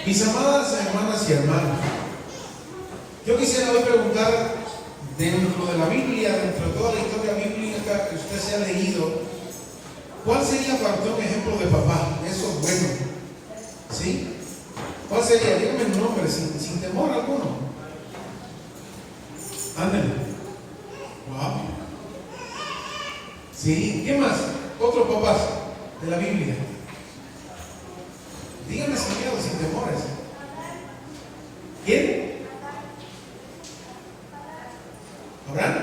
Mis amadas hermanas y hermanos, yo quisiera hoy preguntar, dentro de la Biblia, dentro de toda la historia bíblica que usted se ha leído, ¿cuál sería para usted un ejemplo de papá? Eso es bueno, ¿sí? ¿Cuál sería? Dígame un nombre, sin temor alguno. Ándale. Wow. Sí, ¿qué más? Otros papás de la Biblia. Dígame sin miedo, sin temores. ¿Quién? ¿Abraham?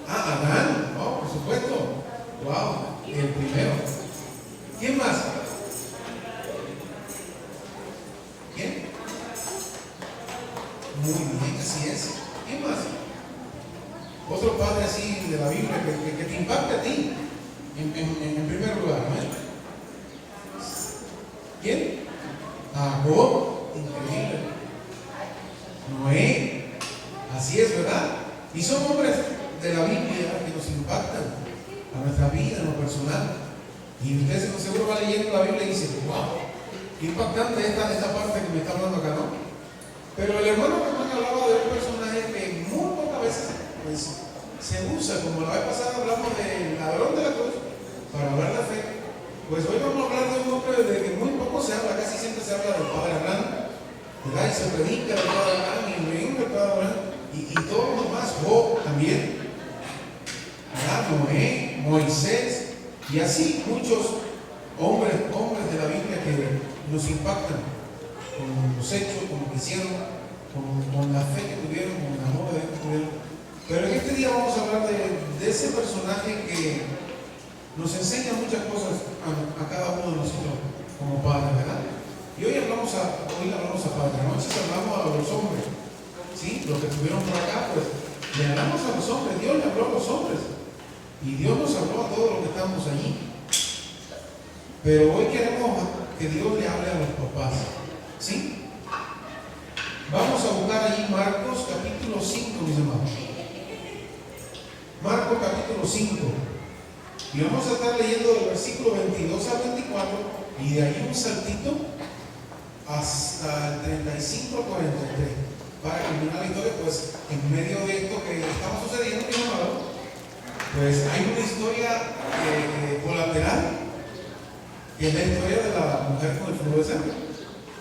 Ah, Adán. Oh, por supuesto. Wow, el primero. ¿Quién más? ¿Quién? Muy bien, así es. ¿Quién más? Otro padre así de la Biblia que te impacte a ti en primer lugar, ¿no? ¿Quién? Jacob, increíble. Noé, así es, ¿verdad? Y son hombres de la Biblia que nos impactan a nuestra vida, en lo personal. Y usted seguro va leyendo la Biblia y dice, wow, qué impactante esta parte que me está hablando acá, ¿no? Pero el hermano Ramón hablaba de un personaje que muy pocas veces pues, se usa, como la vez pasada hablamos del ladrón de la cruz, para hablar de fe. Pues hoy vamos a hablar de un hombre de que muy poco se habla, casi siempre se habla del padre Abraham, ¿verdad? Y se predica del padre Abraham y el reino del padre Abraham y todos los demás, Job también, ¿verdad? Noé, Moisés y así muchos hombres de la Biblia que nos impactan con los hechos, con lo que hicieron, con la fe que tuvieron, con el amor de Dios que tuvieron. Pero en este día vamos a hablar de ese personaje que nos enseña muchas cosas a cada uno de nosotros como padres, ¿verdad? Y hoy hablamos a padres, anoche hablamos a los hombres, ¿sí? Los que estuvieron por acá, pues le hablamos a los hombres, Dios le habló a los hombres y Dios nos habló a todos los que estamos allí. Pero hoy queremos que Dios le hable a los papás, ¿sí? Vamos a buscar allí Marcos capítulo 5, mis hermanos. Marcos capítulo 5. Y vamos a estar leyendo del versículo 22 al 24 y de ahí un saltito hasta el 35 al 43 para culminar la historia. Pues en medio de esto que estaba sucediendo, mi amado, pues hay una historia colateral que es la historia de la mujer con el flujo de sangre.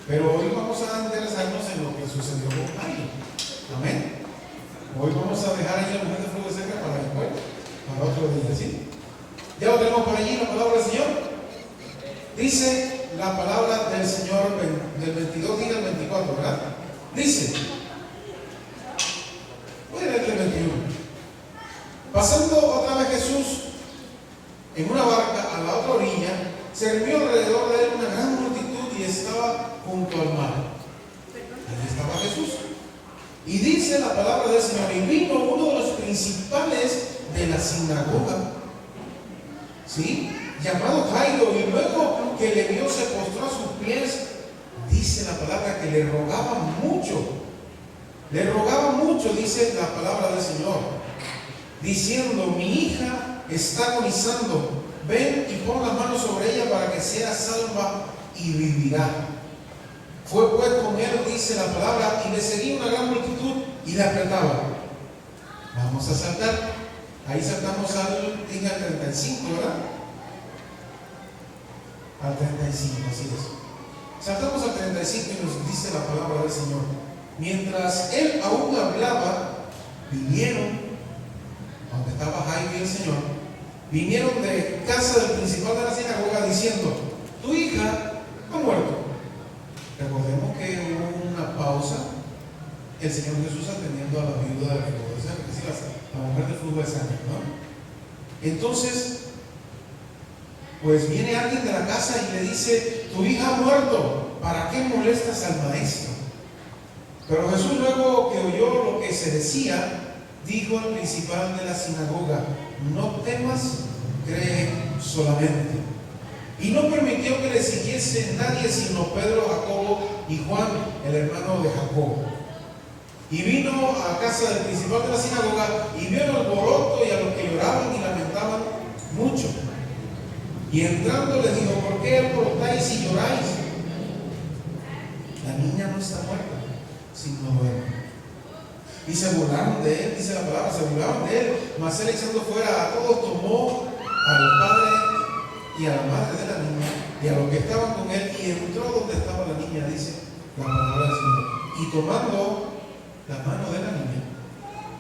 Pero hoy vamos a interesarnos en lo que sucedió con Jairo. Amén. Hoy vamos a dejar ahí la mujer del flujo de sangre para después, para otro día, ¿sí? Ya lo tenemos por allí, la palabra del Señor. Dice la palabra del Señor del 22 día al 24, ¿verdad? Dice, voy a leer el 21. Pasando otra vez Jesús en una barca a la otra orilla, se reunió alrededor de él una gran multitud y estaba junto al mar. Allí estaba Jesús. Y dice la palabra del Señor, y vino uno de los principales de la sinagoga, ¿sí? Llamado Jairo, y luego que le vio se postró a sus pies. Dice la palabra que le rogaba mucho, dice la palabra del Señor, diciendo, mi hija está agonizando, ven y pon las manos sobre ella para que sea salva y vivirá. Fue pues con él, dice la palabra, y le seguía una gran multitud y le apretaba. Vamos a saltar. Ahí saltamos al 35, ¿verdad? Al 35, así es. Saltamos al 35 y nos dice la palabra del Señor. Mientras él aún hablaba, vinieron, donde estaba Jairo y el Señor, vinieron de casa del principal de la sinagoga diciendo, tu hija ha muerto. Recordemos que hubo una pausa, el Señor Jesús atendiendo a la viuda del flujo de sangre, es decir, la mujer del flujo de sangre, ¿no? Entonces, pues viene alguien de la casa y le dice, tu hija ha muerto, ¿para qué molestas al maestro? Pero Jesús, luego que oyó lo que se decía, dijo al principal de la sinagoga, no temas, cree solamente. Y no permitió que le siguiese nadie sino Pedro, Jacobo y Juan, el hermano de Jacobo. Y vino a casa del principal de la sinagoga y vio el alboroto y a los que lloraban y lamentaban mucho. Y entrando les dijo, ¿por qué alborotáis y lloráis? la niña no está muerta, sino duerme. Y se burlaron de él, dice la palabra, se burlaron de él. Mas él, echando fuera a todos, tomó al padre y a la madre de la niña y a los que estaban con él, y entró donde estaba la niña, dice la palabra del Señor. Y tomando la mano de la niña,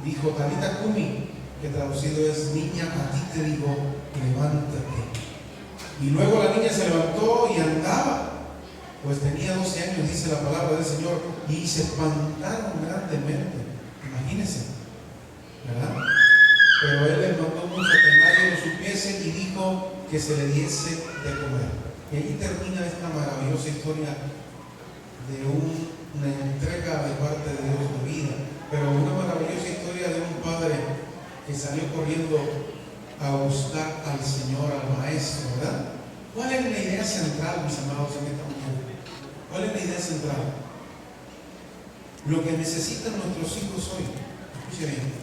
dijo: Talita cumi, que traducido es: niña, a ti te digo, levántate. Y luego la niña se levantó y andaba, pues tenía 12 años, dice la palabra del Señor, y se espantaron grandemente. Imagínense, ¿verdad? Pero él les mandó mucho que nadie lo supiese y dijo que se le diese de comer. Y allí termina esta maravillosa historia de una entrega de parte de Dios de vida, pero una maravillosa historia de un padre que salió corriendo a buscar al Señor, al Maestro, ¿verdad? ¿Cuál es la idea central, mis amados, en esta mañana? ¿Cuál es la idea central? Lo que necesitan nuestros hijos hoy, escuche bien,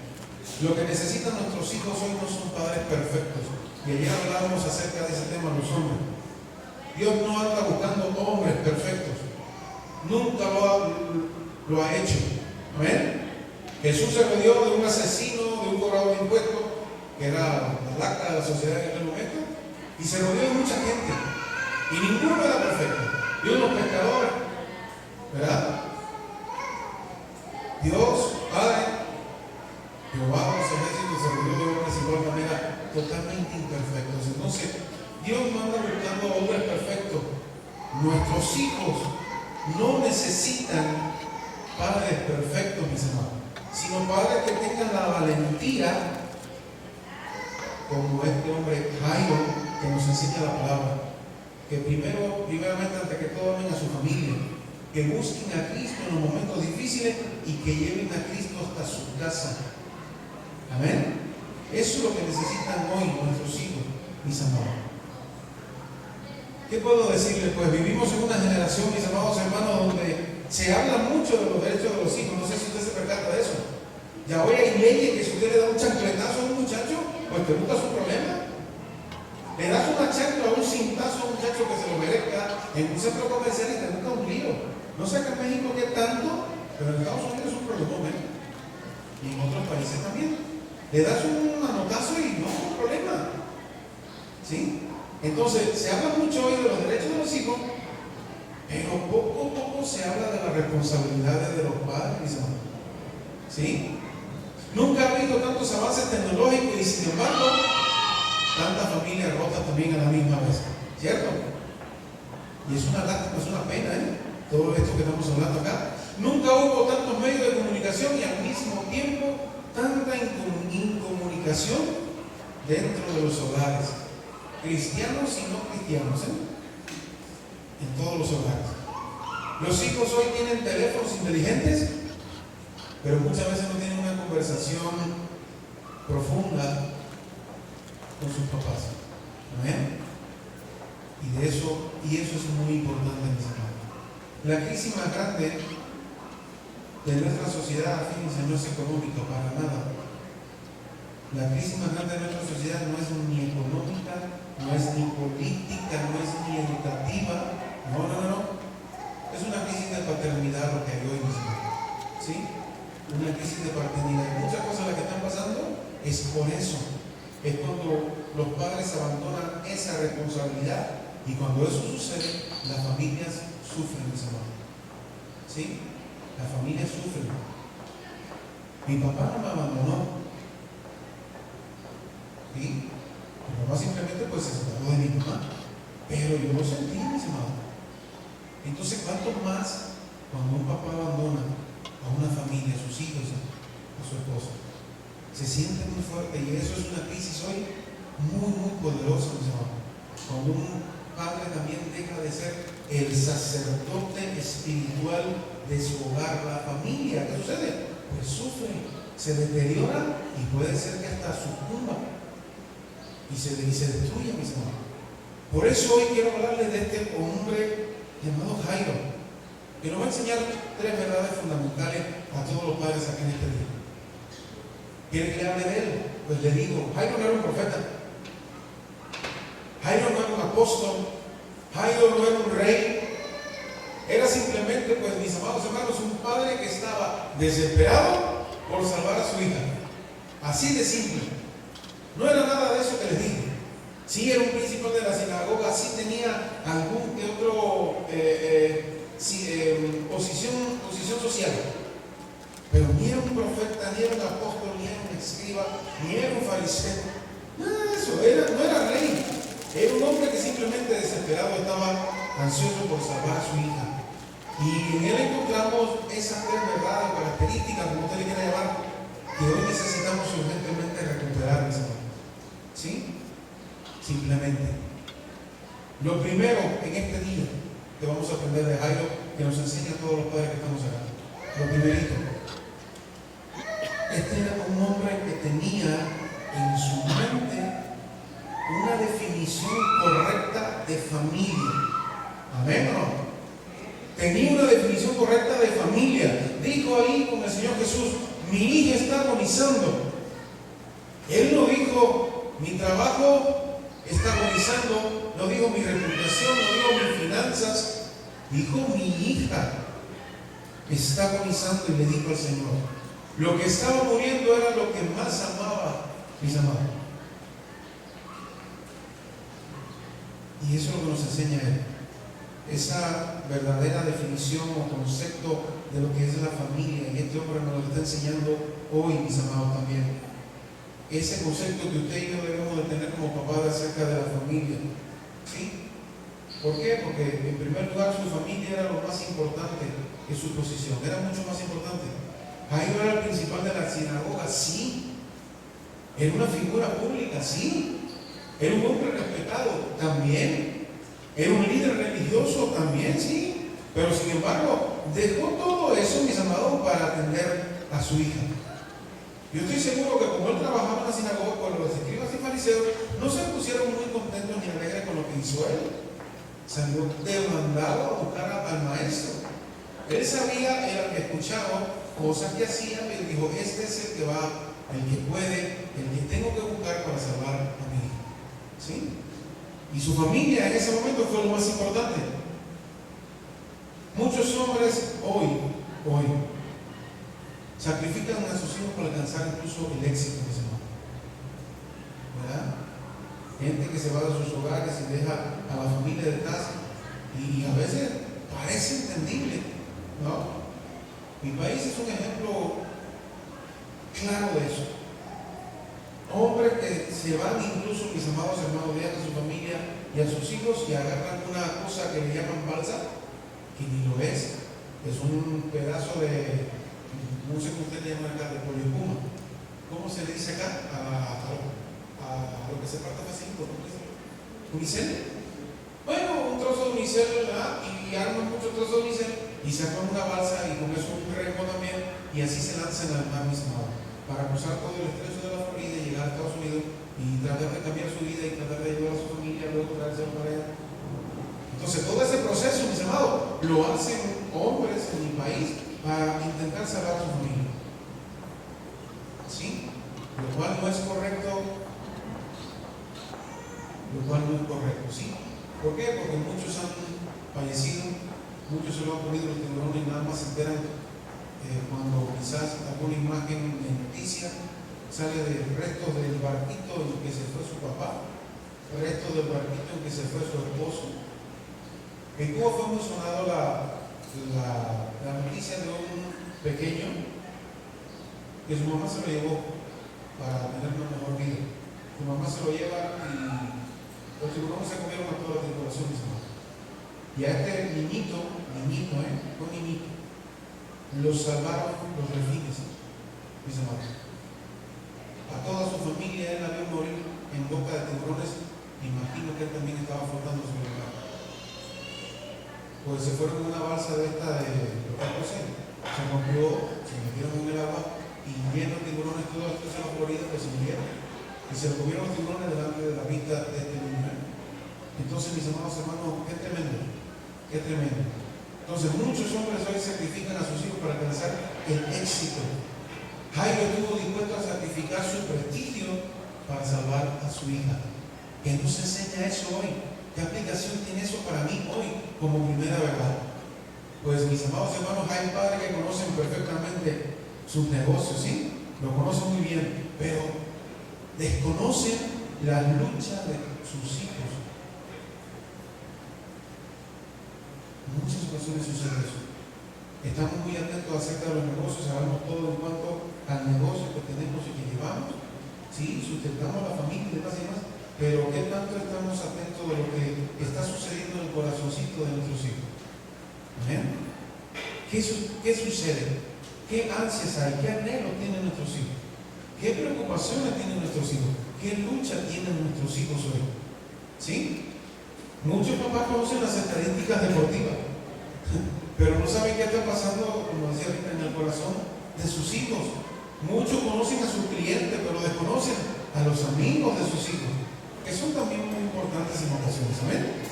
lo que necesitan nuestros hijos hoy no son padres perfectos. Y ayer hablábamos acerca de ese tema, los hombres. Dios no anda buscando hombres perfectos. Nunca lo ha hecho. Amén. Jesús se rodeó de un asesino, de un cobrador de impuestos, que era la lacra de la sociedad en aquel momento, y se rodeó de mucha gente. Y ninguno era perfecto. Y unos pescadores, ¿verdad? Dios, Padre, Jehová, los ejércitos, se rodeó de hombres de igual manera totalmente imperfectos. Entonces, Dios no anda buscando hombres perfectos. Nuestros hijos no necesitan padres perfectos, mis hermanos, sino padres que tengan la valentía, como este hombre Jairo, que nos enseña la palabra, que primeramente, antes que todo, amen a su familia, que busquen a Cristo en los momentos difíciles y que lleven a Cristo hasta su casa. Amén. Eso es lo que necesitan hoy nuestros hijos, mis amados. ¿Qué puedo decirles? Pues vivimos en una generación, mis amados hermanos, donde se habla mucho de los derechos de los hijos. No sé si usted se percata de eso. Ya hoy hay leyes que si usted le da un chancletazo a un muchacho, pues te busca su problema. Le das una chancla o un cintazo a un muchacho que se lo merezca en un centro comercial y te busca un lío. No sé acá en México qué tanto, pero en Estados Unidos es un problema, ¿eh? Y en otros países también. Le das un manotazo y no hay problema. ¿Sí? Entonces, se habla mucho hoy de los derechos de los hijos, pero poco a poco se habla de las responsabilidades de los padres, mis hermanos. ¿Sí? Nunca ha habido tantos avances tecnológicos y, sin embargo, tantas familias rotas también a la misma vez. ¿Cierto? Y es una lástima, es una pena, ¿eh? Todo esto que estamos hablando acá. Nunca hubo tantos medios de comunicación y al mismo tiempo tanta incomunicación dentro de los hogares, cristianos y no cristianos, en todos los hogares. Los hijos hoy tienen teléfonos inteligentes, pero muchas veces no tienen una conversación profunda con sus papás. ¿Amén? Y eso es muy importante, mis hermanos. La crisis más grande de nuestra sociedad, fíjense, no es económica para nada. La crisis más grande de nuestra sociedad no es ni económica, no es ni política, no es ni educativa. No. Es una crisis de paternidad lo que hay hoy, mis hermanos. ¿Sí? Una crisis de paternidad. Muchas cosas las que están pasando es por eso. Es cuando los padres abandonan esa responsabilidad, y cuando eso sucede, las familias sufren, mis hermanos. ¿Sí? Las familias sufren. Mi papá no me abandonó. ¿Sí? Mi papá simplemente pues se separó de mi mamá. Pero yo lo sentí, mis hermanos. Entonces, ¿cuánto más cuando un papá abandona a una familia, a sus hijos, a su esposa? Se siente muy fuerte, y eso es una crisis hoy muy, muy poderosa, mis hermanos. Cuando un padre también deja de ser el sacerdote espiritual de su hogar, la familia, ¿qué sucede? Pues sufre, se deteriora y puede ser que hasta sucumba y se destruya, mis hermanos. Por eso hoy quiero hablarles de este hombre llamado Jairo, que nos va a enseñar 3 verdades fundamentales a todos los padres aquí en este día. ¿Quiere que le hable de él? Pues le digo, Jairo no era un profeta, Jairo no era un apóstol, Jairo no era un rey, Era simplemente, pues mis amados hermanos, un padre que estaba desesperado por salvar a su hija. Así de simple. No era nada de eso que les dije. Sí era un principal de la sinagoga, sí tenía algún que otro posición social. Pero ni era un profeta, ni era un apóstol, ni era un escriba, ni era un fariseo. Nada de eso. No era rey. Era un hombre que simplemente desesperado estaba ansioso por salvar a su hija. Y en él encontramos esas tres verdades o características, como usted le quiera llamar, que hoy necesitamos urgentemente recuperar, mis hermanos. ¿Sí? Simplemente. Lo primero en este día que vamos a aprender de Jairo, que nos enseña a todos los padres que estamos acá. Lo primerito. Este era un hombre que tenía en su mente una definición correcta de familia. ¿Amén o no? Tenía una definición correcta de familia. Dijo ahí con el Señor Jesús: mi hija está agonizando. Él no dijo: mi trabajo está agonizando. No dijo: mi reputación. No dijo: mis finanzas. Dijo: mi hija está agonizando. Y le dijo al Señor: lo que estaba muriendo era lo que más amaba, mis amados. Y eso es lo que nos enseña él. Esa verdadera definición o concepto de lo que es la familia. Y este hombre nos lo está enseñando hoy, mis amados, también. Ese concepto que usted y yo debemos de tener como papás acerca de la familia. ¿Sí? ¿Por qué? Porque en primer lugar su familia era lo más importante que su posición. Era mucho más importante. Jairo era el principal de la sinagoga, sí. Era una figura pública, sí. Era un hombre respetado, también. Era un líder religioso, también, sí. Pero sin embargo, dejó todo eso, mis amados, para atender a su hija. Yo estoy seguro que como él trabajaba en la sinagoga con los escribas y fariseos, no se pusieron muy contentos ni alegres con lo que hizo él. Salió demandado a buscar al maestro. Él sabía, él había escuchado cosas que hacían, y dijo: este es el que va, el que puede, el que tengo que buscar para salvar a mi hija. ¿Sí? Y su familia en ese momento fue lo más importante. Muchos hombres hoy sacrifican a sus hijos para alcanzar incluso el éxito de ese mundo. ¿Verdad? Gente que se va de sus hogares y deja a la familia detrás, y a veces parece entendible, ¿no? Mi país es un ejemplo claro de eso. Hombres que se van, incluso, mis amados hermanos, dejan a su familia y a sus hijos y agarran una cosa que le llaman balsa, que ni lo es. Es un pedazo de, no sé cómo usted le llama acá, de poliespuma. ¿Cómo se le dice acá? A lo que se parte facilito. ¿Unicel? Bueno, un trozo de unicel, ¿verdad? Y arman muchos trozos de unicel y sacan una balsa, y con eso un remo también, y así se lanzan al mar, mis amados, para cruzar todo el estrecho de la Florida y llegar a Estados Unidos y tratar de cambiar su vida y tratar de ayudar a su familia, luego traerse a para allá. Entonces, todo ese proceso, mis amados, lo hacen hombres en mi país para intentar salvar a su familia. ¿Sí? Lo cual no es correcto. ¿Sí? ¿Por qué? Porque muchos han fallecido, muchos se lo han comido los tiburones y nada más se enteran cuando quizás alguna imagen en noticia sale del resto del barquito en que se fue su papá, el resto del barquito en que se fue su esposo. En Cuba fue muy sonado la noticia de un pequeño que su mamá se lo llevó para tener una mejor vida. Su mamá se lo lleva y los tiburones se comieron a toda la tripulación. Y a este niñito, los salvaron los delfines, mis amados. A toda su familia él la vio morir en boca de tiburones. Imagino que él también estaba flotando sobre el mar. Pues se fueron en una balsa de esta de se rompió, se metieron en el agua y llenos de tiburones todos estos en la Florida, que se murieron. Y se lo comieron los tiburones delante de la vista de este niño. Entonces, mis amados hermanos, qué tremendo, qué tremendo. Entonces, muchos hombres hoy sacrifican a sus hijos para alcanzar el éxito. Jairo estuvo dispuesto a sacrificar su prestigio para salvar a su hija. ¿Qué nos enseña eso hoy? ¿Qué aplicación tiene eso para mí hoy como primera verdad? Pues mis amados hermanos, hay padres que conocen perfectamente sus negocios, ¿sí? Lo conocen muy bien, pero desconocen la lucha de sus hijos. En muchas ocasiones sucede eso. Estamos muy atentos acerca de los negocios, sabemos todo en cuanto al negocio que tenemos y que llevamos, ¿sí? Sustentamos a la familia y demás y demás, pero ¿qué tanto estamos atentos de lo que está sucediendo en el corazoncito de nuestros hijos? ¿Amén? ¿Qué sucede? ¿Qué ansias hay? ¿Qué anhelos tienen nuestros hijos? ¿Qué preocupaciones tienen nuestros hijos? ¿Qué lucha tienen nuestros hijos hoy? ¿Sí? Muchos papás conocen las estadísticas deportivas, pero no saben qué está pasando, como decía ahorita, en el corazón de sus hijos. Muchos conocen a sus clientes, pero desconocen a los amigos de sus hijos, que son también muy importantes en ocasiones. ¿Amén?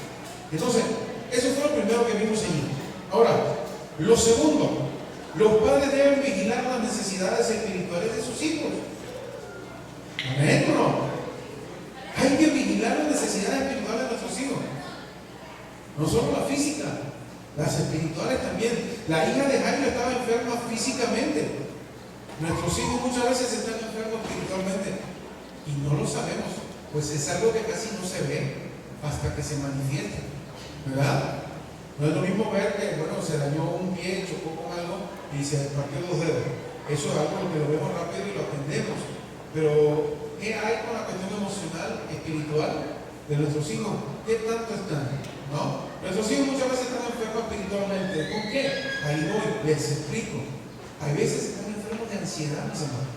Entonces, eso fue lo primero que vimos allí. Ahora, lo segundo, los padres deben vigilar las necesidades espirituales de sus hijos. ¿Amén o no? Hay que vigilar las necesidades espirituales de nuestros hijos. No solo la física, las espirituales también. La hija de Jairo estaba enferma físicamente. Nuestros hijos muchas veces están enfermos espiritualmente y no lo sabemos, pues es algo que casi no se ve hasta que se manifiesta, ¿verdad? No es lo mismo ver que, bueno, se dañó un pie, chocó con algo y se partió 2 dedos. Eso es algo que lo vemos rápido y lo atendemos. Pero, ¿qué hay con la cuestión emocional, espiritual de nuestros hijos? ¿Qué tanto están? ¿No? Nuestros hijos muchas veces están enfermos espiritualmente. ¿Con qué? Ahí voy, les explico. Hay veces están enfermos de ansiedad, mis hermanos.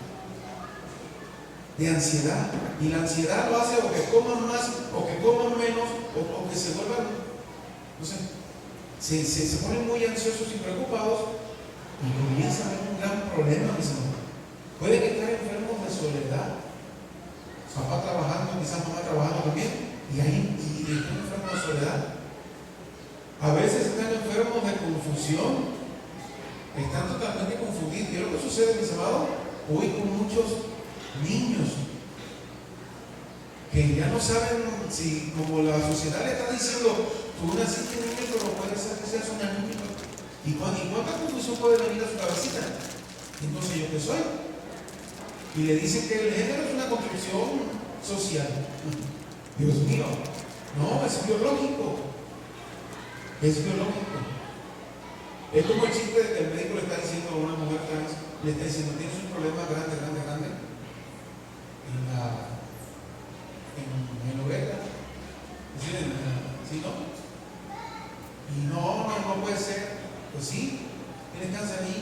De ansiedad. Y la ansiedad lo hace o que coman más, o que coman menos, o que se vuelvan, no sé, se ponen muy ansiosos y preocupados y comienza a haber un gran problema, mis hermanos. Pueden estar enfermos de soledad. Papá trabajando, quizás mamá trabajando también, y están enfermos de soledad. A veces están enfermos de confusión. Están totalmente confundidos. ¿Qué es lo que sucede, mis amados? Hoy con muchos niños que ya no saben si, como la sociedad le está diciendo, tú naciste niño, pero puede ser que seas una niña. ¿Y cuánta confusión puede venir a su cabecita? Entonces, ¿yo qué soy? Y le dicen que el género es una construcción social. Dios mío, no, es biológico. Es biológico. Es como el chiste de que el médico le está diciendo a una mujer trans, le está diciendo, tienes un problema grande en la oreja. ¿Sí, no? Y no puede ser. Pues sí, tienes cáncer ahí.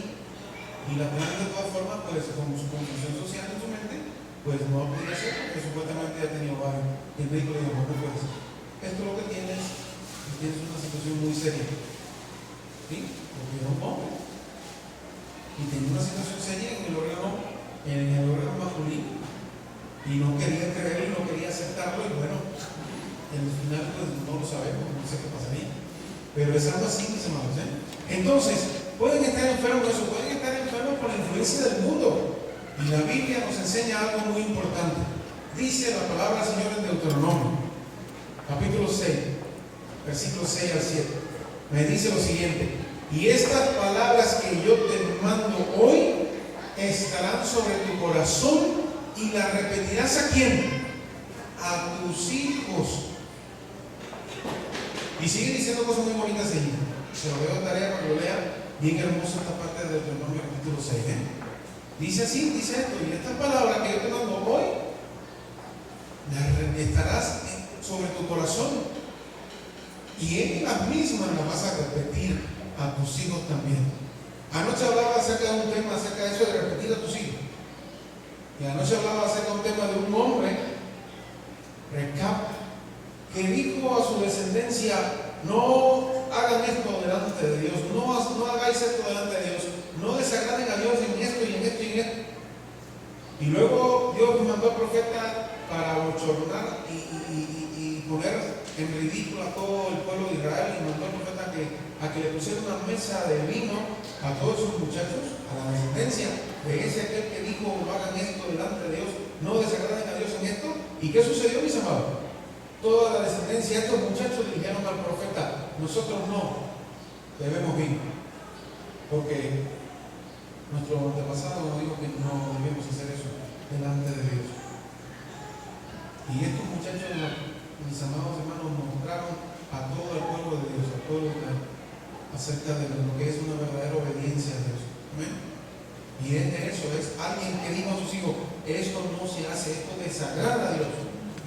Y la mujer de todas formas, pues con su confusión social en su mente, pues no podría ser, porque supuestamente ya tenía ovario. Y el médico le dijo, no puede ser. Esto es lo que tienes una situación muy seria. ¿Sí? Porque era un hombre. Y tenía una situación seria en el órgano masculino. Y no quería creerlo y no quería aceptarlo. Y bueno, en el final, pues no lo sabemos, no sé qué pasaría. Pero es algo así, mis hermanos. Entonces, pueden estar enfermos de eso, pueden estar enfermos por la influencia del mundo. Y la Biblia nos enseña algo muy importante. Dice la palabra del Señor en Deuteronomio, capítulo 6, versículos 6 al 7. Me dice lo siguiente: y estas palabras que yo te mando hoy estarán sobre tu corazón y las repetirás ¿a quién? A tus hijos. Y sigue diciendo cosas muy bonitas allí. Se lo dejo de tarea para que lo lea. Bien hermosa esta parte de Deuteronomio capítulo 6. Dice así, dice esto: y estas palabras que yo te mando hoy las estarás sobre tu corazón, y ellas mismas las vas a repetir a tus hijos también. Anoche hablaba acerca de un tema, acerca de eso de repetir a tus hijos. Y anoche hablaba acerca de un tema de un hombre, Recap, que dijo a su descendencia: no hagan esto delante de Dios, no hagáis esto delante de Dios, no desagraden a Dios en esto y en esto y en esto. Y luego Dios mandó al profeta para bochornar y poner en ridículo a todo el pueblo de Israel, y mandó al profeta a que le pusiera una mesa de vino a todos esos muchachos, a la descendencia de ese aquel que dijo: no hagan esto delante de Dios, no desagraden a Dios en esto. ¿Y qué sucedió, mis amados? Toda la descendencia, estos muchachos le dijeron al profeta: nosotros no. debemos ir, porque nuestro antepasado nos dijo que no debemos hacer eso delante de Dios. Y estos muchachos, mis amados hermanos, mostraron a todo el pueblo de Dios, a todo el mundo, acerca de lo que es una verdadera obediencia a Dios. Amén. Y es de eso, es alguien que dijo a sus hijos: esto no se hace, esto desagrada a Dios.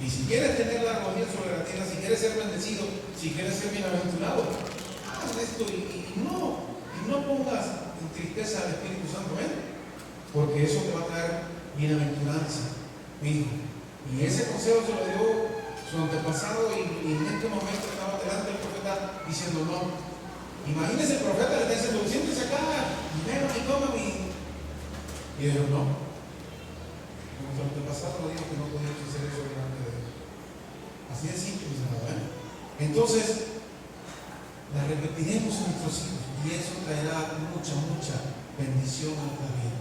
Y si quieres tener la rodilla sobre la tierra, si quieres ser bendecido, si quieres ser bienaventurado, haz esto y no pongas en tristeza al Espíritu Santo, ¿ven? Porque eso te va a traer bienaventuranza, mi hijo. Y ese consejo se lo dio su antepasado, y en este momento estaba delante del profeta diciendo: no. Imagínese, el profeta le está diciendo: siéntese acá, y vean y coman. Y ellos: no. Nuestro antepasado le dijo que no podíamos hacer eso delante de Dios. Así de simple, mis hermanos. Entonces, la repetiremos a nuestros hijos, y eso traerá mucha bendición a nuestra vida.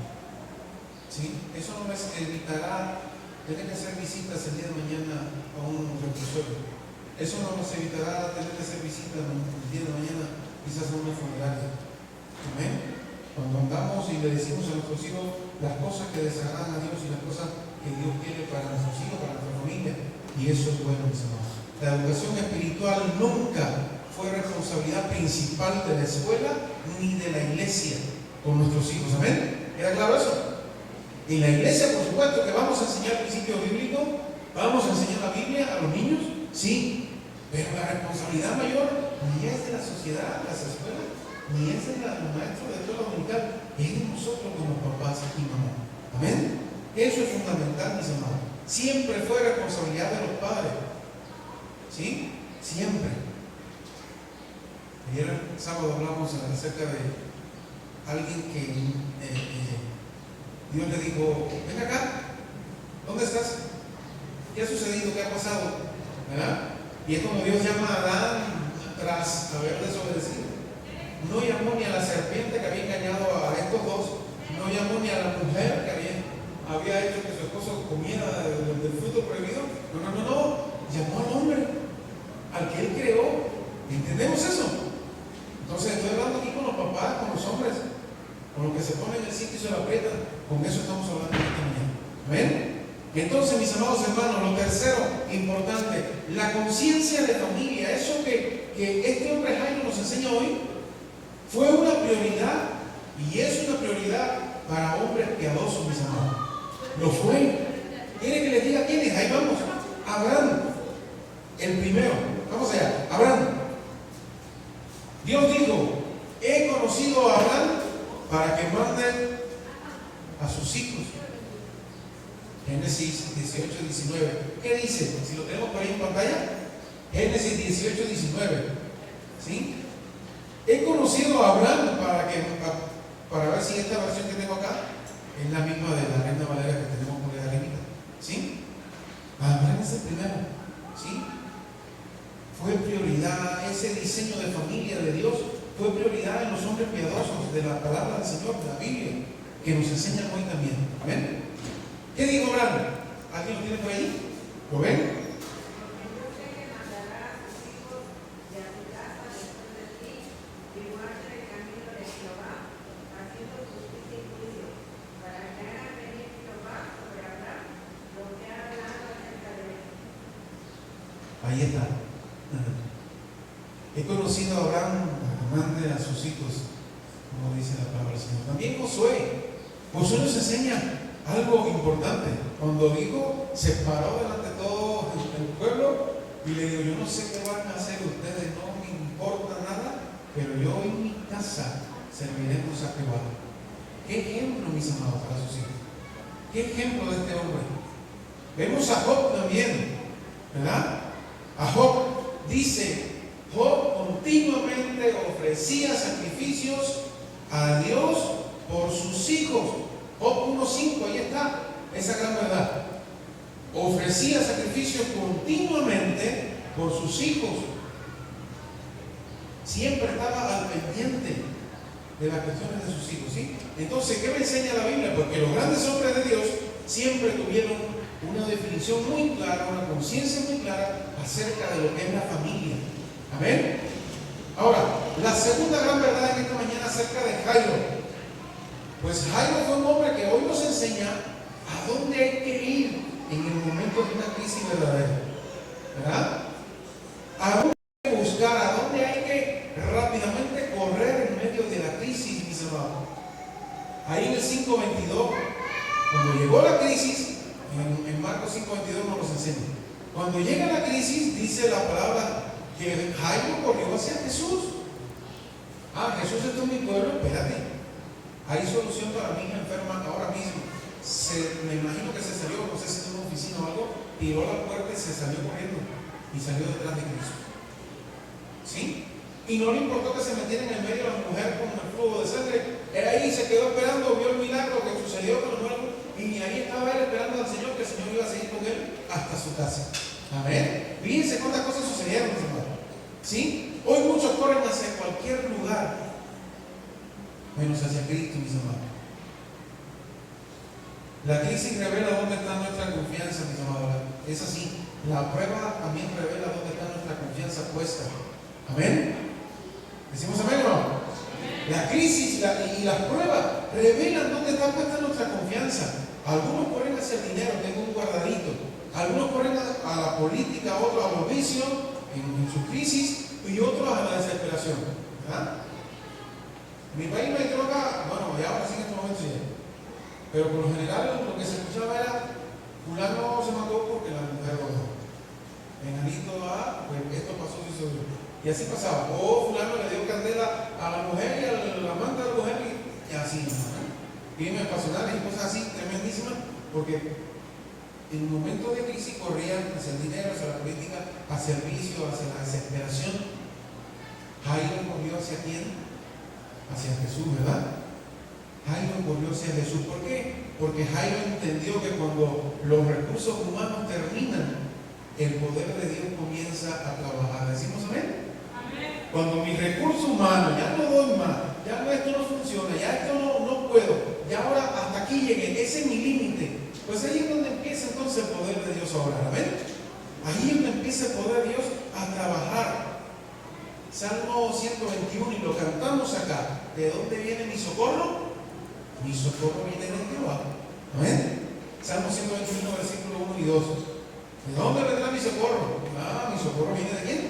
¿Sí? Eso no les evitará tener que hacer visitas el día de mañana a un reclusorio. Eso no nos evitará tener que hacer visitas el día de mañana quizás a una funeraria. Amén. Cuando andamos y le decimos a nuestros hijos las cosas que desagradan a Dios y las cosas que Dios quiere para nuestros hijos, para nuestra familia, y eso es bueno, mis hermanos. La educación espiritual nunca fue responsabilidad principal de la escuela ni de la iglesia con nuestros hijos. Amén. ¿Queda claro eso? En la iglesia, por supuesto, que vamos a enseñar principios bíblicos, vamos a enseñar la Biblia a los niños, sí, pero la responsabilidad mayor ni es de la sociedad, las escuelas, ni es de los maestros de escuela dominical, es de nosotros como papás y mamás. Amén. Eso es fundamental, mis hermanos. Siempre fue responsabilidad de los padres, ¿sí? Siempre. Ayer sábado hablamos acerca de alguien que Dios le dijo: ven acá, ¿dónde estás? ¿Qué ha sucedido? ¿Qué ha pasado? ¿Verdad? Y es como Dios llama a Adán tras haber desobedecido. No llamó ni a la serpiente que había engañado a estos dos, no llamó ni a la mujer que había hecho que su esposo comiera del fruto prohibido. No. Llamó al hombre, al que él creó. ¿Entendemos eso? Entonces estoy hablando aquí con los papás, con los hombres, con los que se ponen el sitio y se lo aprietan. Con eso estamos hablando esta mañana. ¿Ven? Entonces, mis amados hermanos, lo tercero importante, la conciencia de familia. Eso que este hombre Jairo nos enseña hoy fue una prioridad, y es una prioridad para hombres piadosos, mis amados. Lo fue. ¿Quiere que les diga quién es? Ahí vamos. Abraham, el primero. Vamos allá. Abraham. Dios dijo: he conocido a Abraham para que mande a sus hijos. Génesis 18, 19. ¿Qué dice? Si lo tenemos por ahí en pantalla. Génesis 18, 19. ¿Sí? He conocido a Abraham para ver si esta versión que tengo acá es la misma de la Reina Valera que tenemos por la Reina. ¿Sí? Abraham es el primero. ¿Sí? Fue prioridad, ese diseño de familia de Dios fue prioridad en los hombres piadosos de la palabra del Señor, de la Biblia, que nos enseñan hoy también. ¿Ven? ¿Qué dijo Abraham? ¿Alguien lo tiene por ahí? ¿Lo ven? Ahí está. He conocido a Abraham para que mande a sus hijos, como dice la palabra del Señor. También Josué. Josué nos enseña algo importante. Cuando dijo, se paró delante de todo el pueblo y le dijo: yo no sé qué van a hacer ustedes, no me importa nada, pero yo en mi casa serviremos a Jehová. ¿Qué ejemplo, mis amados, para sus hijos? ¿Qué ejemplo de este hombre? Vemos a Job también, ¿verdad? A Job dice: Job continuamente ofrecía sacrificios a Dios por sus hijos. Job 1:5, ahí está esa gran verdad. Ofrecía sacrificios continuamente por sus hijos. Siempre estaba al pendiente de las cuestiones de sus hijos, ¿sí? Entonces, ¿qué me enseña la Biblia? Porque los grandes hombres de Dios siempre tuvieron una definición muy clara, una conciencia muy clara acerca de lo que es la familia. Amén. Ahora, La segunda gran verdad en esta mañana acerca de Jairo. Pues Jairo fue un hombre que hoy nos enseña a dónde hay que ir en el momento de una crisis verdadera. ¿Verdad? A dónde hay que buscar, a dónde hay que rápidamente correr en medio de la crisis, mis amados. Ahí en el 5:22, cuando llegó la crisis, en Marcos 5:22 nos los enseña. Cuando llega la crisis, dice la palabra que Jairo corrió hacia Jesús. Jesús está en mi pueblo, espérate. Hay solución para mi hija enferma ahora mismo. Me imagino que se salió, no sé si en una oficina o algo, tiró la puerta y se salió corriendo. Y salió detrás de Cristo. ¿Sí? Y no le importó que se metiera en el medio de la mujer con el flujo de sangre. Él ahí se quedó esperando, vio el milagro que sucedió con el nuevo. Y ahí estaba él esperando al Señor, que el Señor iba a seguir con él hasta su casa. Amén. Fíjense cuántas cosas sucedieron, mis hermanos. ¿Sí? Hoy muchos corren hacia cualquier lugar, menos hacia Cristo, mis hermanos. La crisis revela dónde está nuestra confianza, mis amados. Es así. La prueba también revela dónde está nuestra confianza puesta. Amén. ¿Decimos amén o no? La crisis y las pruebas revelan dónde está puesta nuestra confianza. Algunos corren hacia el dinero, tengo un guardadito. Algunos corren a la política, otros a los vicios en su crisis y otros a la desesperación. ¿Verdad? En mi país no hay droga, bueno, y ahora sí en este momento sí. Pero por lo general lo que se escuchaba era: fulano se mató porque la mujer lo dejó. Menganito, pues esto pasó, sucedió. Y así pasaba. O fulano le dio candela a la mujer y a la amante de la mujer y así, ¿no? Crímenes pasionales y cosas así tremendísimas, porque en un momento de crisis corrían hacia el dinero, hacia la política, hacia el vicio, hacia la desesperación. Jairo corrió hacia quién? Hacia Jesús, ¿verdad? Jairo corrió hacia Jesús. ¿Por qué? Porque Jairo entendió que cuando los recursos humanos terminan, el poder de Dios comienza a trabajar. ¿Decimos amén? Amén. Cuando mi recurso humano ya no doy más, ya esto no funciona, ya esto no puedo, ya ahora hasta aquí llegué, ese es mi límite. Pues ahí es donde empieza entonces el poder de Dios a obrar. ¿Amén? Ahí es donde empieza el poder de Dios a trabajar. Salmo 121, y lo cantamos acá. ¿De dónde viene mi socorro? Mi socorro viene de Jehová. ¿Amén? Salmo 121, versículo 1 y 2. ¿De dónde vendrá mi socorro? Mi socorro viene de quién?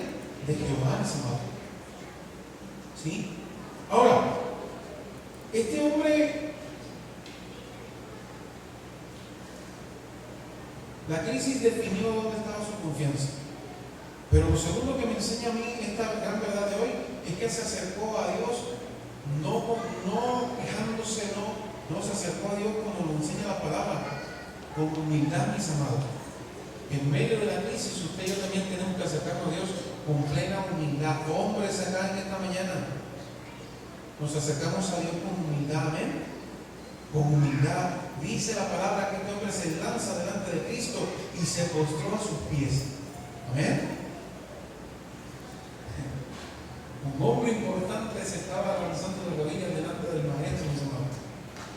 De Jehová, mis amados. ¿Sí? Ahora, este hombre, la crisis definió dónde estaba su confianza. Pero lo segundo que me enseña a mí esta gran verdad de hoy es que se acercó a Dios no quejándose, no se acercó a Dios como lo enseña la palabra, con humildad, mis amados. En medio de la crisis, usted y yo también tenemos que acercarnos a Dios con plena humildad. Hombres, acá en esta mañana nos acercamos a Dios con humildad, amén. Con humildad. Dice la palabra que este hombre se lanza delante de Cristo y se postró a sus pies. Amén. Un hombre importante se estaba lanzando de rodillas delante del maestro, mis hermanos.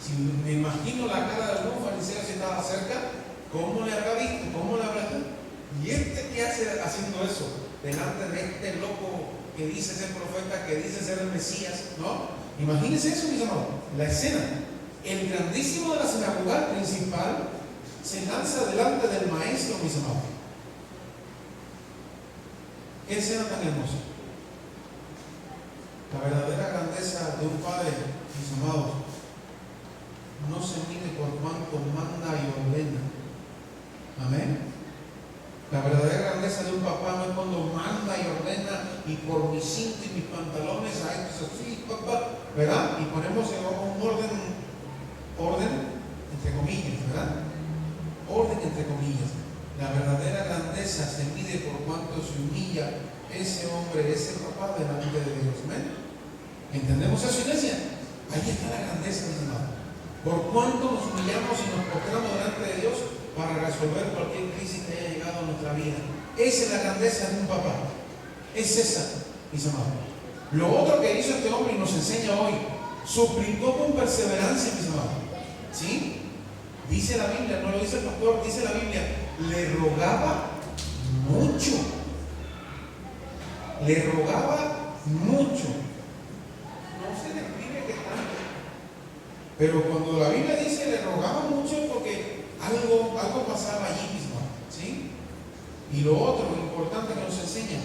Si me imagino la cara de algún fariseo si estaba cerca, ¿cómo le habrá visto? ¿Cómo le habrá visto? ¿Y qué hace haciendo eso? Delante de este loco que dice ser profeta, que dice ser el Mesías, ¿no? Imagínense eso, mis hermanos, la escena. El grandísimo de la sinagoga principal se lanza delante del maestro, mis hermanos. ¿Qué escena tan hermosa? La verdadera grandeza de un padre, mis amados, no se mide por cuánto manda y ordena. Amén. La verdadera grandeza de un papá no es cuando manda y ordena y por mi cinto y mis pantalones, esto es así, papá, ¿verdad? Y ponemos un orden entre comillas, ¿verdad? Orden entre comillas. La verdadera grandeza se mide por cuánto se humilla ese hombre, ese papá delante de Dios. ¿Amén? ¿Entendemos eso, iglesia? Ahí está la grandeza, mis hermanos. Por cuánto nos humillamos y nos postramos delante de Dios para resolver cualquier crisis que haya llegado a nuestra vida. Esa es la grandeza de un papá. Es esa, mis amados. Lo otro que hizo este hombre y nos enseña hoy, suplicó con perseverancia, mis amados. ¿Sí? Dice la Biblia, no lo dice el pastor, dice la Biblia, le rogaba mucho. Le rogaba mucho. Pero cuando la Biblia dice le rogaba mucho es porque algo pasaba allí mismo, ¿sí? Y lo otro, lo importante que nos enseña,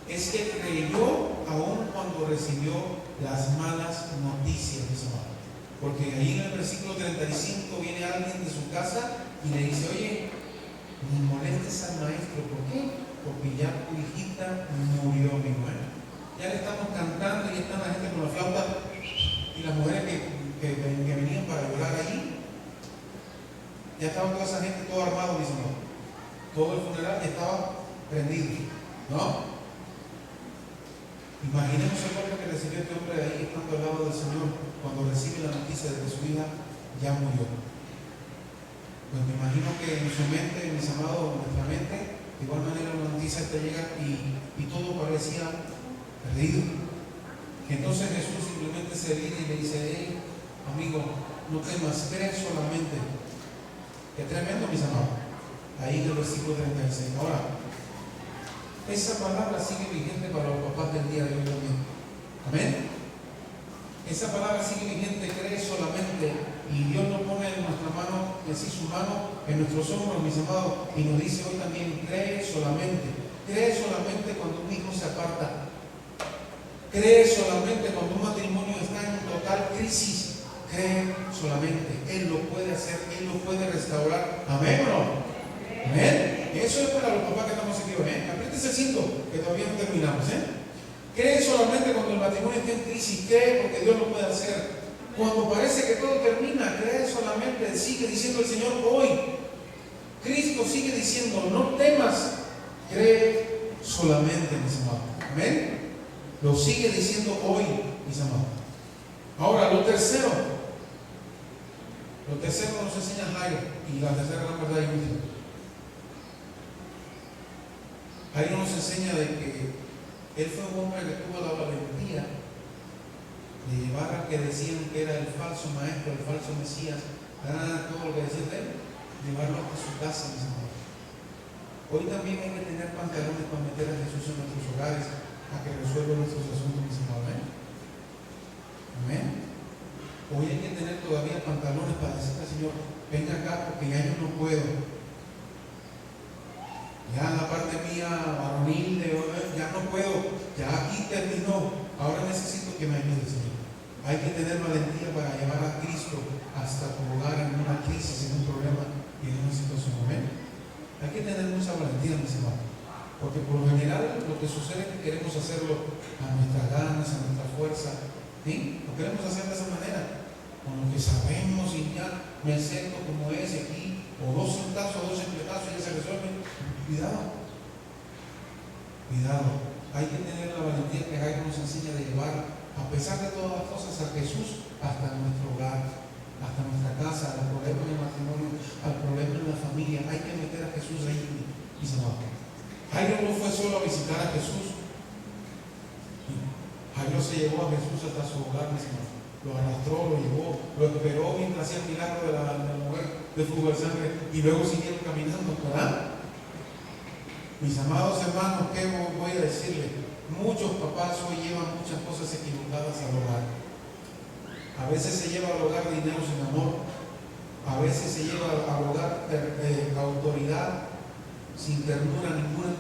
es que creyó aún cuando recibió las malas noticias, mis amados. Porque ahí en el versículo 35 viene alguien de su casa y le dice, oye, ni molestes al maestro. ¿Por qué? Porque ya tu hijita murió, mi hermano. Ya le estamos cantando y está la gente con la flauta y las mujeres que venían para llorar allí. Ya estaba toda esa gente, todo armado, mis amados. Todo el funeral ya estaba prendido, ¿no? Imaginemos el golpe que recibió este hombre de ahí estando al lado del Señor cuando recibe la noticia de que su hija ya murió. Pues me imagino que en su mente, mis amados, en nuestra mente, de igual manera la noticia te llega y todo parecía perdido. Entonces Jesús simplemente se viene y le dice, hey, amigo, no temas, cree solamente. Qué tremendo, mis amados. Ahí en el versículo 36. Ahora, esa palabra sigue vigente para los papás del día de hoy también. Amén. Esa palabra sigue vigente, cree solamente. Y Dios nos pone en nuestra mano, así su mano, en nuestros hombros, mis amados. Y nos dice hoy también, cree solamente. Cree solamente cuando un hijo se aparta. Cree solamente cuando un matrimonio está en total crisis. Cree solamente. Él lo puede hacer, Él lo puede restaurar. Amén, ¿no? Amén. Eso es para los papás que estamos aquí, ¿eh? Apriétese el cinto, que todavía no terminamos, ¿eh? Cree solamente cuando el matrimonio está en crisis, cree porque Dios lo puede hacer. Cuando parece que todo termina, cree solamente, sigue diciendo el Señor hoy. Cristo sigue diciendo, no temas, cree solamente, mis amados. Amén. Lo sigue diciendo hoy, mis amados. Ahora, lo tercero nos enseña Jairo, y la tercera gran verdad y última. Jairo nos enseña de que él fue un hombre que tuvo la valentía de llevar al que decían que era el falso maestro, el falso Mesías, todo lo que decían de él, llevarlo hasta su casa, mis amados. Hoy también hay que tener pantalones para meter a Jesús en nuestros hogares, a que resuelva nuestros asuntos, mis amados. Amén. Hoy hay que tener todavía pantalones para decirle al Señor, venga acá porque ya yo no puedo. Ya la parte mía varonil, ya no puedo, ya aquí terminó, ahora necesito que me ayude, Señor. Hay que tener valentía para llevar a Cristo hasta tu hogar en una crisis, en un problema y en una situación. Amén. Hay que tener mucha valentía, mis hermanos, porque por lo general lo que sucede es que queremos hacerlo a nuestras ganas, a nuestra fuerza, ¿sí? Lo queremos hacer de esa manera, con lo que sabemos y ya me acepto como es aquí, o dos centavos o dos empleados y ya se resuelve. Cuidado, hay que tener la valentía que Jairo nos enseña de llevar, a pesar de todas las cosas, a Jesús hasta nuestro hogar, hasta nuestra casa, al problema del matrimonio, al problema de la familia. Hay que meter a Jesús ahí, mis amados. Jairo no fue solo a visitar a Jesús, Jairo se llevó a Jesús hasta su hogar, mis amados. Lo arrastró, lo llevó, lo esperó mientras hacía el milagro de la mujer de flujo de sangre y luego siguieron caminando, ¿verdad? Mis amados hermanos, ¿qué voy a decirles? Muchos papás hoy llevan muchas cosas equivocadas al hogar. A veces se lleva al hogar dinero sin amor. A veces se lleva al hogar autoridad sin ternura ninguna.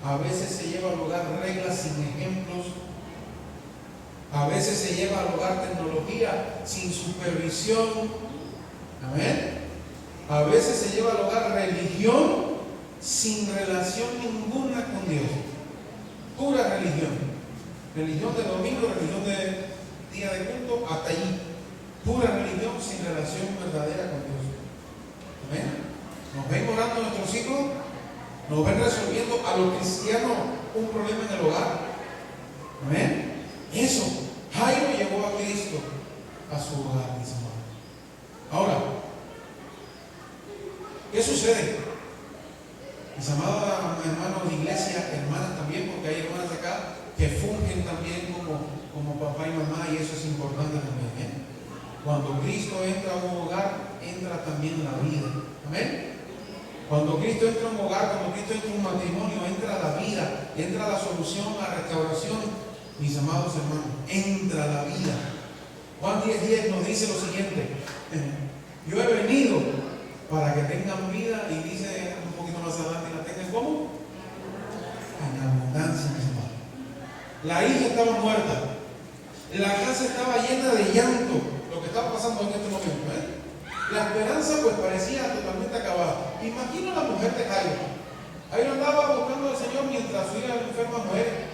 A veces se lleva al hogar reglas sin ejemplos. A veces se lleva al hogar tecnología sin supervisión. Amén. A veces se lleva al hogar religión sin relación ninguna con Dios. Pura religión. Religión de domingo, religión de día de culto, hasta allí. Pura religión sin relación verdadera con Dios. Amén. Nos ven orando a nuestros hijos, nos ven resolviendo a los cristianos un problema en el hogar. Amén. Eso. Jairo llevó a Cristo a su hogar, mis hermanos. Ahora, ¿qué sucede? Mis amados hermanos de iglesia, hermanas también, porque hay hermanas acá que fungen también como papá y mamá, y eso es importante también, ¿eh? Cuando Cristo entra a un hogar, entra también la vida. Amén. Cuando Cristo entra a un hogar, cuando Cristo entra a un matrimonio, entra la vida, entra la solución, la restauración. Mis amados hermanos, entra la vida. Juan 10:10 nos dice lo siguiente: yo he venido para que tengan vida, y dice un poquito más adelante, la tengan ¿cómo? En abundancia, mis hermanos. La hija estaba muerta, la casa estaba llena de llanto, lo que estaba pasando en este momento, La esperanza pues parecía totalmente acabada. Imagina a la mujer de Jairo. Jairo andaba buscando al Señor mientras su hija enferma muere.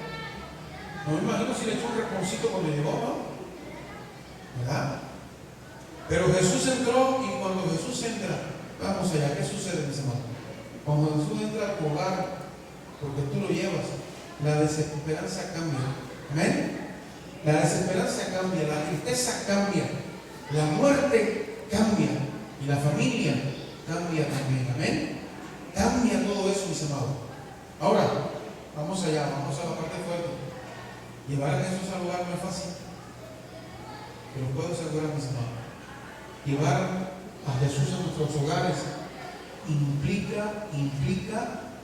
No me imagino si le echó un responcito cuando llegó, ¿no? ¿Verdad? Pero Jesús entró, y cuando Jesús entra, vamos allá, ¿qué sucede, mis hermanos? Cuando Jesús entra a tu hogar, porque tú lo llevas, la desesperanza cambia. ¿Amén? La desesperanza cambia, la tristeza cambia, la muerte cambia, y la familia cambia también. Amén. Cambia todo eso, mis amados. Ahora, vamos allá, vamos a la parte fuerte. Llevar a Jesús al lugar no es fácil, pero puedo asegurar, mis amados, llevar a Jesús a nuestros hogares implica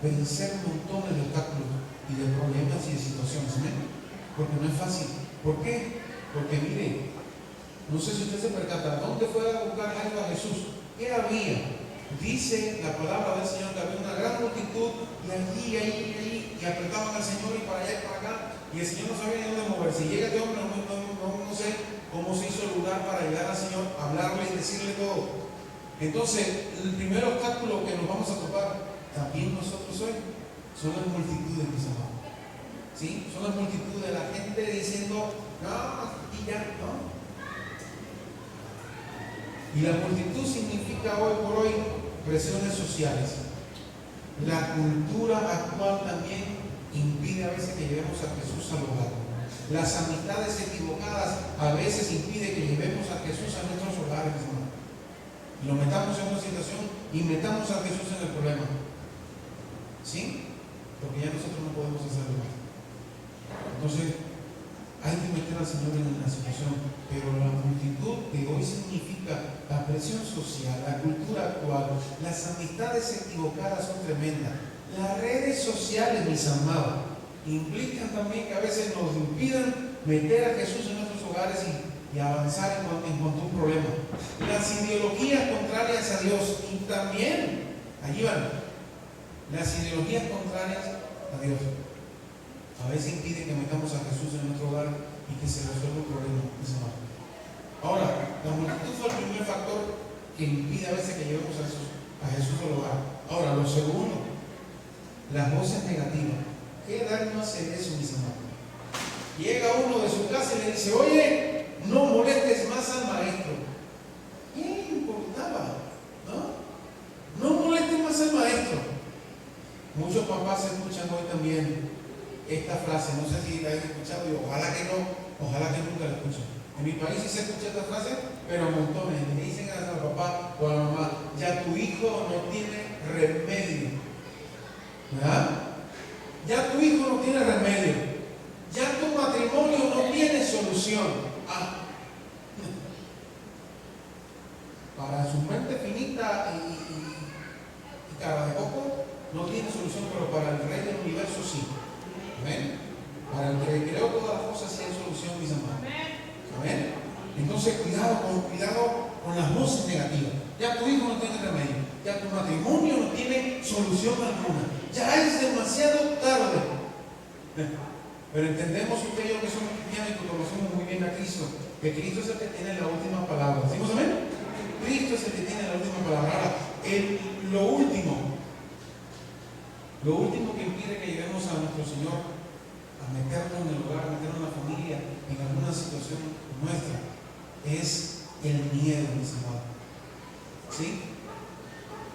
vencer montones de obstáculos y de problemas y de situaciones. ¿Amén? Porque no es fácil. ¿Por qué? Porque mire, no sé si usted se percata, ¿dónde fue a buscar algo a Jesús? ¿Qué había? Dice la palabra del Señor que había una gran multitud, y allí, y apretaban al Señor, y para allá y para acá, y el Señor no sabía ni dónde moverse. Si llega este hombre, no sé cómo se hizo el lugar para llegar al Señor, hablarle y decirle todo. Entonces, el primer obstáculo que nos vamos a topar, también nosotros hoy, son las multitudes, mis amados. ¿Sí? Son las multitudes de la gente diciendo, no, y ya, ¿no? Y la multitud significa hoy por hoy presiones sociales. La cultura actual también impide a veces que llevemos a Jesús al hogar. Las amistades equivocadas a veces impiden que llevemos a Jesús a nuestros hogares, hermano. Y lo metamos en una situación y metamos a Jesús en el problema. ¿Sí? Porque ya nosotros no podemos hacerlo más. Entonces, hay que meter al Señor en la situación, pero la multitud de hoy significa la presión social, la cultura actual, las amistades equivocadas son tremendas. Las redes sociales, mis amados, implican también que a veces nos impidan meter a Jesús en nuestros hogares y avanzar en cuanto a un problema. Las ideologías contrarias a Dios, y también, allí van, las ideologías contrarias a Dios, a veces impiden que metamos a Jesús en nuestro hogar y que se resuelva el problema, mis amados. Ahora, la multitud fue el primer factor que impide a veces que llevemos a Jesús al hogar. Ahora, lo segundo, las voces negativas. ¿Qué daño hace eso, mis amados? Llega uno de su casa y le dice, oye, no molestes más al maestro. ¿Qué importaba? No molestes más al maestro. Muchos papás escuchan hoy también esta frase, no sé si la han escuchado, y ojalá que no, ojalá que nunca la escuchen. En mi país sí se escucha esta frase, pero montones. Le dicen al papá o a la mamá, ya tu hijo no tiene remedio. ¿Verdad? Ya tu hijo no tiene remedio. Ya tu matrimonio no tiene solución. Para su mente finita y cara de coco no tiene solución, pero para el Rey del universo sí. Amén. Para el que creó todas las cosas sí hay solución, mis amados. Amén. Entonces, cuidado con las voces negativas. Ya tu hijo no tiene remedio. Ya tu matrimonio no tiene solución alguna. Ya es demasiado tarde. Pero entendemos usted y yo que somos cristianos y que conocemos muy bien a Cristo, que Cristo es el que tiene la última palabra. ¿Decimos amén? Cristo es el que tiene la última palabra. Ahora, lo último que impide que lleguemos a nuestro Señor, a meternos en el hogar, a meternos en la familia, en alguna situación nuestra, es el miedo, mis amados. ¿Sí?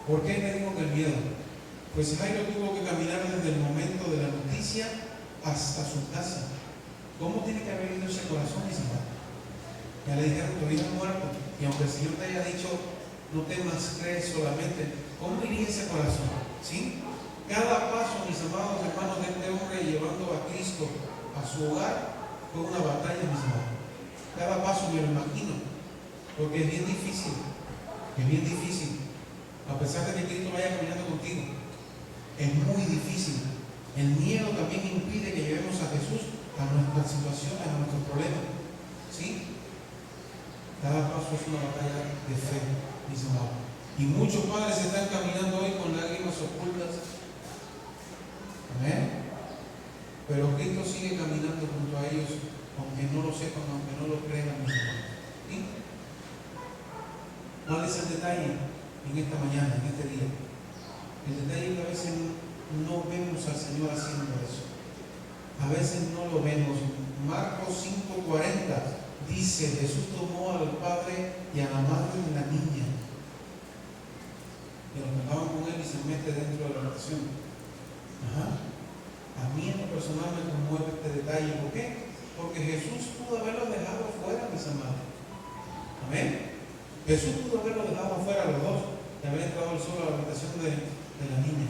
¿Por qué le digo que el miedo? Pues Jairo tuvo que caminar desde el momento de la noticia hasta su casa. ¿Cómo tiene que haber ido ese corazón, mis amados? Ya le dijeron que había muerto, y aunque el Señor te haya dicho, no temas, crees solamente, ¿cómo iría ese corazón? ¿Sí? Cada paso, mis amados hermanos, de este hombre llevando a Cristo a su hogar fue una batalla, mis amados. Cada paso me lo imagino, porque es bien difícil, a pesar de que Cristo vaya caminando contigo, es muy difícil. El miedo también impide que llevemos a Jesús a nuestras situaciones, a nuestros problemas. ¿Sí? Cada paso es una batalla de fe, mis amados. Y muchos padres están caminando hoy con lágrimas ocultas. Amén. Pero Cristo sigue caminando junto a ellos, aunque no lo sepan, aunque no lo crean, mis amados. ¿Sí? ¿Cuál es el detalle en esta mañana, en este día? El detalle es que a veces no vemos al Señor haciendo eso. A veces no lo vemos. Marcos 5:40 dice: Jesús tomó al padre y a la madre de la niña, y los que estaban con él, y se mete dentro de la oración. A mí en lo personal me conmueve este detalle. ¿Por qué? Porque Jesús pudo haberlos dejado fuera, mis amados. Amén. Jesús pudo haberlos dejado fuera a los dos y haber entrado solo a la habitación de la niña.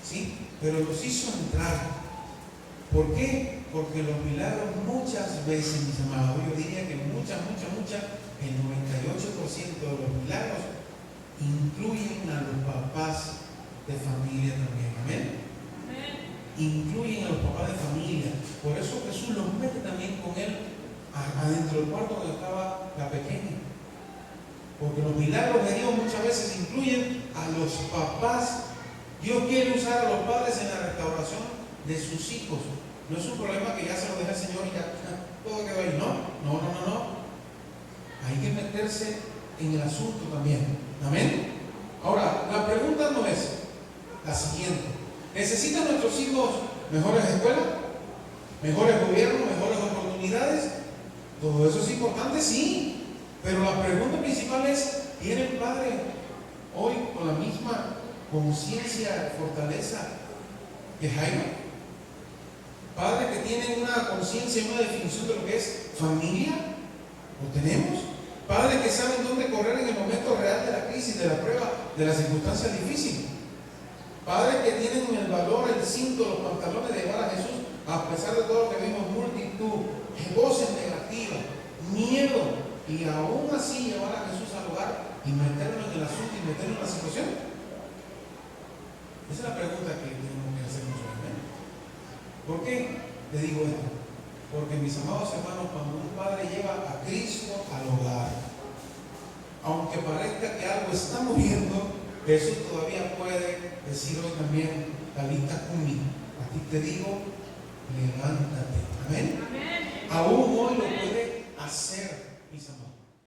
¿Sí? Pero los hizo entrar. ¿Por qué? Porque los milagros muchas veces, mis amados, yo diría que el 98% de los milagros incluyen a los papás de familia también. Amén. Incluyen a los papás de familia. Por eso Jesús los mete también con él adentro del cuarto donde estaba la pequeña. Porque los milagros de Dios muchas veces incluyen a los papás. Dios quiere usar a los padres en la restauración de sus hijos. No es un problema que ya se lo deja el Señor y ya todo quedó ahí. No. Hay que meterse en el asunto también. Amén. Ahora, la pregunta no es la siguiente: ¿necesitan nuestros hijos mejores escuelas, mejores gobiernos, mejores oportunidades? Todo eso es importante, sí. Pero la pregunta principal es: ¿tiene el padre hoy con la misma conciencia, fortaleza que Jaime? Padres que tienen una conciencia y una definición de lo que es familia, ¿lo tenemos? Padres que saben dónde correr en el momento real de la crisis, de la prueba, de las circunstancias difíciles. Padres que tienen el valor, el cinto, los pantalones de llevar a Jesús, a pesar de todo lo que vimos, multitud, voces negativas, miedo, y aún así llevar a Jesús al hogar y meterlo en el asunto y meterlo en la situación. Esa es la pregunta que tenemos que hacernos hoy. ¿Por qué le digo esto? Porque, mis amados hermanos, cuando un padre lleva a Cristo al hogar, aunque parezca que algo está muriendo, Jesús todavía puede decir hoy también: Talita cumi, a ti te digo, levántate. Amén. Aún hoy lo puede hacer, mis amados.